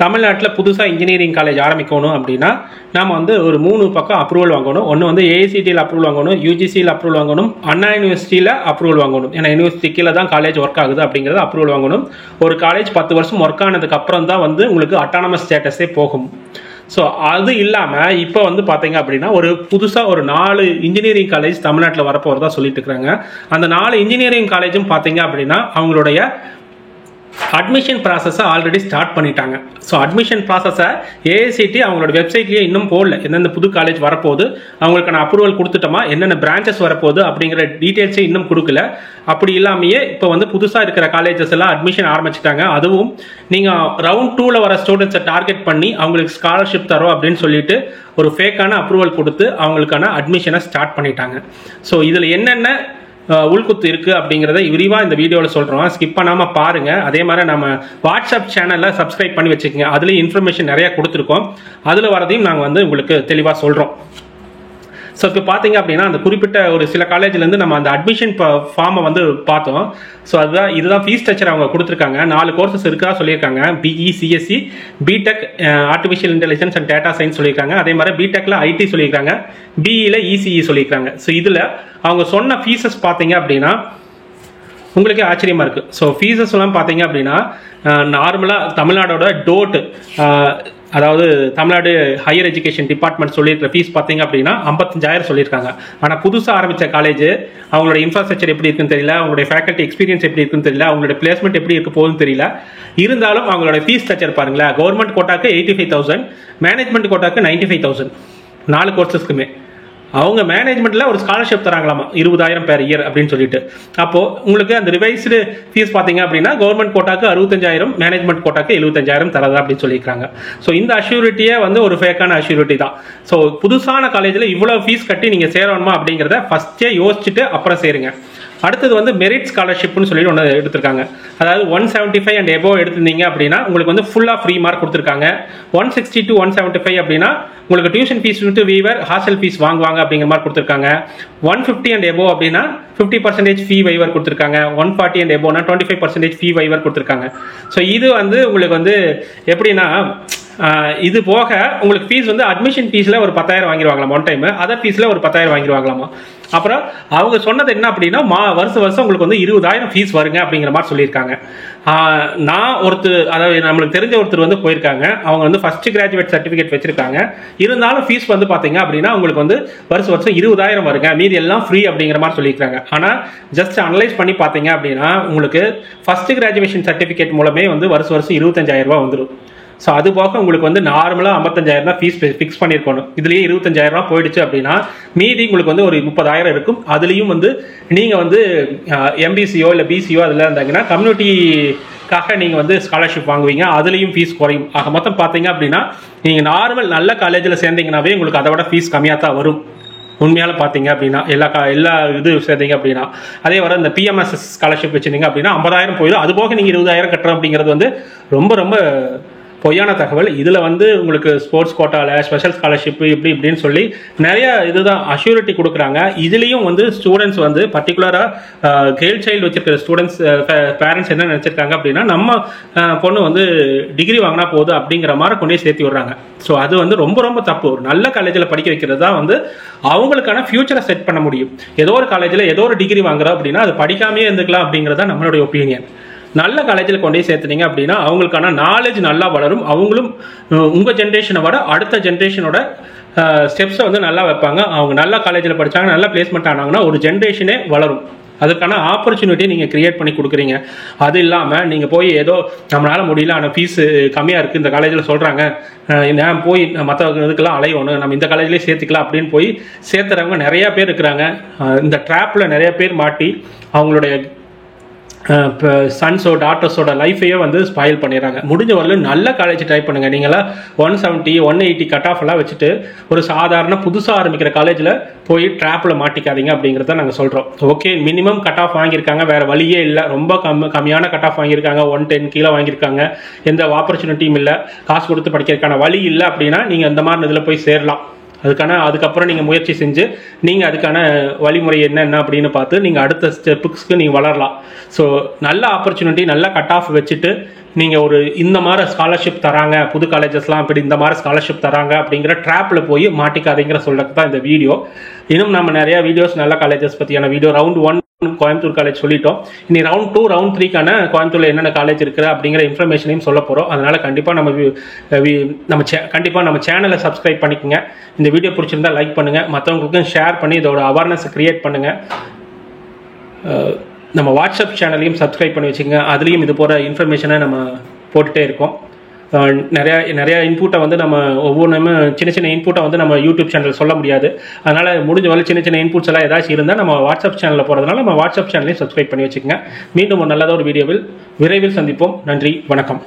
தமிழ்நாட்டில் புதுசாக engineering college ஆரம்பிக்கணும் அப்படின்னா நாம் வந்து ஒரு 3 பக்கம் அப்ரூவல் வாங்கணும். ஒன்று வந்து ஏஐசிடியில் அப்ரூவல் வாங்கணும், யூஜிசியில் அப்ரூவல் வாங்கணும், அண்ணா யூனிவர்சிட்டியில் அப்ரூவல் வாங்கணும். ஏன்னா யூனிவர்சிட்டி கீழே தான் காலேஜ் ஒர்க் ஆகுது அப்படிங்கிறது அப்ரூவல் வாங்கணும். ஒரு காலேஜ் 10 வருஷம் ஒர்க் ஆனதுக்கு அப்புறம் தான் வந்து உங்களுக்கு அட்டானமஸ் ஸ்டேட்டஸே போகும். ஸோ அது இல்லாமல் இப்போ வந்து பார்த்தீங்க அப்படின்னா ஒரு புதுசாக ஒரு 4 இன்ஜினியரிங் காலேஜ் தமிழ்நாட்டில் வரப்போகிறதா சொல்லிட்டு இருக்கிறாங்க. அந்த 4 இன்ஜினியரிங் காலேஜும் பார்த்தீங்க அப்படின்னா அவங்களுடைய அட்மிஷன் ப்ராசஸை ஆல்ரெடி ஸ்டார்ட் பண்ணிட்டாங்க. ஸோ அட்மிஷன் ப்ராசஸை ஏஐசிடி அவங்களோட வெப்சைட்லேயே இன்னும் போடல. எந்தெந்த புது காலேஜ் வரப்போகுது, அவங்களுக்கான அப்ரூவல் கொடுத்துட்டோமா, என்னென்ன பிரான்ச்சஸ் வரப்போகுது அப்படிங்கிற டீட்டெயில்ஸே இன்னும் கொடுக்கல. அப்படி இல்லாமையே இப்போ வந்து புதுசாக இருக்கிற காலேஜஸ் எல்லாம் அட்மிஷன் ஆரம்பிச்சிட்டாங்க. அதுவும் நீங்கள் ரவுண்ட் 2ல் வர ஸ்டூடெண்ட்ஸை டார்கெட் பண்ணி அவங்களுக்கு ஸ்காலர்ஷிப் தரோம் அப்படின்னு சொல்லிட்டு ஒரு ஃபேக்கான அப்ரூவல் கொடுத்து அவங்களுக்கான அட்மிஷனை ஸ்டார்ட் பண்ணிட்டாங்க. ஸோ இதில் என்னென்ன உள்குத்து இருக்குது அப்படிங்கிறத விரிவாக இந்த வீடியோவில் சொல்கிறோம். ஸ்கிப் பண்ணாமல் பாருங்கள். அதே மாதிரி நம்ம வாட்ஸ்அப் சேனலில் சப்ஸ்கிரைப் பண்ணி வச்சுக்கோங்க. அதுலேயும் இன்ஃபர்மேஷன் நிறையா கொடுத்துருக்கோம். அதில் வரதையும் நாங்கள் வந்து உங்களுக்கு தெளிவாக சொல்கிறோம். ஸோ இப்போ பார்த்தீங்க அப்படின்னா அந்த குறிப்பிட்ட ஒரு சில காலேஜ்லேருந்து நம்ம அந்த அட்மிஷன் ஃபார்மை வந்து பார்த்தோம். ஸோ இதுதான் ஃபீஸ் ஸ்ட்ரக்சர் அவங்க கொடுத்துருக்காங்க. 4 கோர்சஸ் இருக்கா சொல்லியிருக்காங்க. BE, CSC, BTech, artificial intelligence and data science சொல்லியிருக்காங்க. அதே மாதிரி பிடெக்கில் ஐடி சொல்லியிருக்காங்க, பிஇயில் இசிஇ சொல்லியிருக்காங்க. ஸோ இதில் அவங்க சொன்ன ஃபீஸஸ் பார்த்தீங்க அப்படின்னா உங்களுக்கே ஆச்சரியமாக இருக்குது. ஸோ ஃபீஸஸ்லாம் பார்த்தீங்க அப்படின்னா நார்மலாக தமிழ்நாடோட டோட், அதாவது தமிழ்நாடு ஹையர் எஜுகேஷன் டிபார்ட்மெண்ட் சொல்லியிருக்கிற ஃபீஸ் பார்த்தீங்க அப்படின்னா 55,000 சொல்லியிருக்காங்க. ஆனால் புதுசாக ஆரம்பித்த காலேஜ் அவங்களோட இன்ஃப்ராஸ்ட்ரக்சர் எப்படி இருக்குன்னு தெரியல, அவங்களுடைய ஃபேக்கல்ட்டி எக்ஸ்பீரியன்ஸ் எப்படி இருக்குன்னு தெரியல, அவங்களோட பிளேஸ்மெண்ட் எப்படி இருக்க போகுதுன்னு தெரியல. இருந்தாலும் அவங்களோட ஃபீஸ் ஸ்ட்ரக்சர் பாருங்களேன். கவர்மெண்ட் கோட்டாக்கு 85,000, மேனேஜ்மெண்ட் கோட்டாக்கு 95,000. 4 கோர்சஸ்க்குமே அவங்க மேனேஜ்மெண்ட்டில் ஒரு ஸ்காலர்ஷிப் தராங்களாமா 20,000 பெர் இயர் அப்படின்னு சொல்லிட்டு. அப்போது உங்களுக்கு அந்த ரிவைஸ்டு ஃபீஸ் பார்த்தீங்க அப்படின்னா கவர்மெண்ட் கோட்டாக்கு 65,000, மேனேஜ்மெண்ட் கோட்டாக்கு 75,000 தரதா அப்படின்னு சொல்லியிருக்காங்க. ஸோ இந்த அஷ்யூரிட்டியே வந்து ஒரு ஃபேக்கான அஷ்யூரிட்டி தான். ஸோ புதுசான காலேஜில் இவ்வளோ ஃபீஸ் கட்டி நீங்கள் சேரணுமா அப்படிங்கிறத ஃபஸ்ட்டே யோசிச்சுட்டு அப்புறம் சேருங்க. அடுத்தது வந்து மெரிட் ஸ்காலர்ஷிப்னு சொல்லி ஒன்று எடுத்திருக்காங்க. அதாவது 175 அண்ட் எபோவ் எடுத்திருந்தீங்க அப்படின்னா உங்களுக்கு வந்து ஃபுல்லாக ஃப்ரீ மார்க் கொடுத்துருக்காங்க. 160 to 175 அப்படின்னா உங்களுக்கு டியூஷன் ஃபீஸ் விட்டு வீவர், ஹாஸ்டல் ஃபீஸ் வாங்குவாங்க அப்படிங்கிற மாதிரி கொடுத்துருக்காங்க. 150 அண்ட் எபோவ் அப்படின்னா 50% ஃபீ வைவர் கொடுத்துருக்காங்க. 140 அண்ட் எபோவ்னா 25% ஃபீ வைவர் கொடுத்துருக்காங்க. ஸோ இது வந்து உங்களுக்கு வந்து எப்படின்னா இது போக உங்களுக்கு ஃபீஸ் வந்து அட்மிஷன் ஃபீஸில் ஒரு 10,000 வாங்கிடுவாங்களாம் ஒன் டைம், அதர் ஃபீஸில் ஒரு 10,000 வாங்கிடுவாங்களாமா. அப்புறம் அவங்க சொன்னது என்ன அப்படின்னா வருஷம் உங்களுக்கு வந்து 20,000 ஃபீஸ் வருங்க அப்படிங்கிற மாதிரி சொல்லியிருக்காங்க. நான் அதாவது நம்மளுக்கு தெரிஞ்ச ஒருத்தர் வந்து போயிருக்காங்க. அவங்க வந்து ஃபர்ஸ்ட் கிராஜுவேட் சர்டிஃபிகேட் வச்சிருக்காங்க. இருந்தாலும் ஃபீஸ் வந்து பார்த்தீங்க அப்படின்னா உங்களுக்கு வந்து வருஷம் 20,000 வருங்க, மீதி எல்லாம் ஃப்ரீ அப்படிங்கிற மாதிரி சொல்லியிருக்காங்க. ஆனால் ஜஸ்ட் அனலைஸ் பண்ணி பார்த்தீங்க அப்படின்னா உங்களுக்கு ஃபர்ஸ்ட் கிராஜுவேஷன் சர்டிஃபிகேட் மூலமே வந்து வருஷம் 25,000 ரூபா வந்துடும். ஸோ அது போக உங்களுக்கு வந்து நார்மலாக 55,000 தான் ஃபீஸ் ஃபிக்ஸ் பண்ணியிருக்கணும். இதுலேயே 25,000 ரூபா போயிடுச்சு அப்படின்னா மீதி உங்களுக்கு வந்து ஒரு 30,000 இருக்கும். அதுலேயும் வந்து நீங்கள் வந்து எம்பிசியோ இல்லை பிசியோ அதில் இருந்தாங்கன்னா கம்யூனிட்டிக்காக நீங்கள் வந்து ஸ்காலர்ஷிப் வாங்குவீங்க. அதுலேயும் ஃபீஸ் குறையும். ஆக மொத்தம் பார்த்தீங்க அப்படின்னா நீங்கள் நார்மல் நல்ல காலேஜில் சேர்ந்தீங்கன்னாவே உங்களுக்கு அதை விட ஃபீஸ் கம்மியாக தான் வரும். உண்மையால் பார்த்தீங்க அப்படின்னா எல்லா இது சேர்ந்தீங்க அப்படின்னா. அதே வர இந்த பிஎம்எஸ்எஸ் ஸ்காலர்ஷிப் வச்சுருந்தீங்க அப்படின்னா 50,000 போயிடும். அது போக நீங்கள் 20,000 கட்டுறோம் அப்படிங்கிறது வந்து ரொம்ப பொய்யான தகவல். இதில் வந்து உங்களுக்கு ஸ்போர்ட்ஸ் கோட்டாவில் ஸ்பெஷல் ஸ்காலர்ஷிப் இப்படின்னு சொல்லி நிறைய இதுதான் அஷ்யூரிட்டி கொடுக்குறாங்க. இதுலேயும் வந்து ஸ்டூடெண்ட்ஸ் வந்து பர்டிகுலராக கேர்ள் சைல்டு வச்சிருக்கிற ஸ்டூடெண்ட்ஸ் பேரண்ட்ஸ் என்ன நினச்சிருக்காங்க அப்படின்னா நம்ம பொண்ணு வந்து டிகிரி வாங்கினா போகுது அப்படிங்கிற மாதிரி கொண்டே சேர்த்து விடுறாங்க. ஸோ அது வந்து ரொம்ப தப்பு. ஒரு நல்ல காலேஜில் படிக்க வைக்கிறது தான் வந்து அவங்களுக்கான ஃபியூச்சரை செட் பண்ண முடியும். ஏதோ ஒரு காலேஜில் ஏதோ ஒரு டிகிரி வாங்குறோம் அப்படின்னா அது படிக்காமே இருந்துக்கலாம் அப்படிங்கிறத நம்மளுடைய ஒப்பீனியன். நல்ல காலேஜில் கொண்டே சேர்த்துனீங்க அப்படின்னா அவங்களுக்கான நாலேஜ் நல்லா வளரும். அவங்களும் உங்கள் ஜென்ரேஷனை விட அடுத்த ஜென்ரேஷனோட ஸ்டெப்ஸை வந்து நல்லா வைப்பாங்க. அவங்க நல்ல காலேஜில் படித்தாங்க, நல்ல பிளேஸ்மெண்ட் ஆனாங்கன்னா ஒரு ஜென்ரேஷனே வளரும். அதுக்கான ஆப்பர்ச்சுனிட்டி நீங்கள் கிரியேட் பண்ணி கொடுக்குறீங்க. அது இல்லாமல் நீங்கள் போய் ஏதோ நம்மளால் முடியல ஆனால் ஃபீஸ் கம்மியாக இருக்குது இந்த காலேஜில் சொல்கிறாங்க, நான் போய் மற்ற இதுக்கெல்லாம் அலையணும், நம்ம இந்த காலேஜ்லேயே சேர்த்துக்கலாம் அப்படின்னு போய் சேர்த்துறவங்க நிறையா பேர் இருக்கிறாங்க. இந்த ட்ராப்பில் நிறைய பேர் மாட்டி அவங்களுடைய சன்ஸோ டாட்டர்ஸோட லைஃபையே வந்து ஸ்பாயில் பண்ணிடுறாங்க. முடிஞ்ச வரலும் நல்ல காலேஜ் ட்ரை பண்ணுங்கள். நீங்களாம் 170 180 கட் ஆஃப் எல்லாம் வச்சுட்டு ஒரு சாதாரண புதுசாக ஆரம்பிக்கிற காலேஜில் போய் ட்ராப்பில் மாட்டிக்காதீங்க அப்படிங்கிறத நாங்கள் சொல்கிறோம். ஓகே, மினிமம் கட் ஆஃப் வாங்கியிருக்காங்க, வேறு வழியே இல்லை. ரொம்ப கம்மியான கட் ஆஃப் வாங்கியிருக்காங்க, 110 கீழே வாங்கியிருக்காங்க, எந்த ஆப்பர்ச்சுனிட்டியும் இல்லை, காசு கொடுத்து படிக்கிறதுக்கான வழி இல்லை அப்படின்னா நீங்கள் இந்த மாதிரி இதில் போய் சேரலாம். அதுக்கப்புறம் நீங்கள் முயற்சி செஞ்சு நீங்கள் அதுக்கான வழிமுறை என்ன அப்படின்னு பார்த்து நீங்கள் அடுத்த ஸ்டெப்புக்கு நீங்கள் வளரலாம். ஸோ நல்ல ஆப்பர்ச்சுனிட்டி, நல்ல கட் ஆஃப் வச்சுட்டு நீங்கள் ஒரு இந்த மாதிரி ஸ்காலர்ஷிப் தராங்க, புது காலேஜஸ்லாம் இப்படி இந்த மாதிரி ஸ்காலர்ஷிப் தராங்க அப்படிங்கிற ட்ராப்பில் போய் மாட்டிக்காதீங்கிற சொல்றதுக்கு தான் இந்த வீடியோ. இன்னும் நம்ம நிறைய வீடியோஸ் நல்ல காலேஜஸ் பற்றியான வீடியோ ரவுண்ட் 1 கோயம்புத்தூர் காலேஜ் சொல்லிட்டோம். இனி ரவுண்ட் 2 ரவுண்ட் 3க்கான கோயம்புத்தூர்ல என்னென்ன காலேஜ் இருக்குது அப்படிங்கிற இன்ஃபர்மேஷனையும் சொல்ல போகிறோம். அதனால கண்டிப்பாக நம்ம சேனலை சப்ஸ்கிரைப் பண்ணிக்கோங்க. இந்த வீடியோ பிடிச்சிருந்தா லைக் பண்ணுங்கள், மற்றவங்களுக்கும் ஷேர் பண்ணி இதோட அவேர்னஸ் கிரியேட் பண்ணுங்கள். நம்ம வாட்ஸ்அப் சேனலையும் சப்ஸ்கிரைப் பண்ணி வச்சுங்க. அதுலேயும் இது போகிற இன்ஃபர்மேஷனை நம்ம போட்டுகிட்டே இருக்கோம். நிறையா இன்புட்டை வந்து நம்ம ஒவ்வொன்றுமே சின்ன இன்புட்டை வந்து நம்ம யூடியூப் சேனல் சொல்ல முடியாது. அதனால் முடிஞ்ச வரை சின்ன இன்புட்ஸ் எல்லாம் ஏதாச்சும் இருந்தால் நம்ம வாட்ஸ்அப் சேனலில் போகிறதுனால நம்ம வாட்ஸ்அப் சேனலையும் சப்ஸ்கிரைப் பண்ணி வச்சுக்கோங்க. மீண்டும் ஒரு நல்லதாக ஒரு வீடியோவில் விரைவில் சந்திப்போம். நன்றி, வணக்கம்.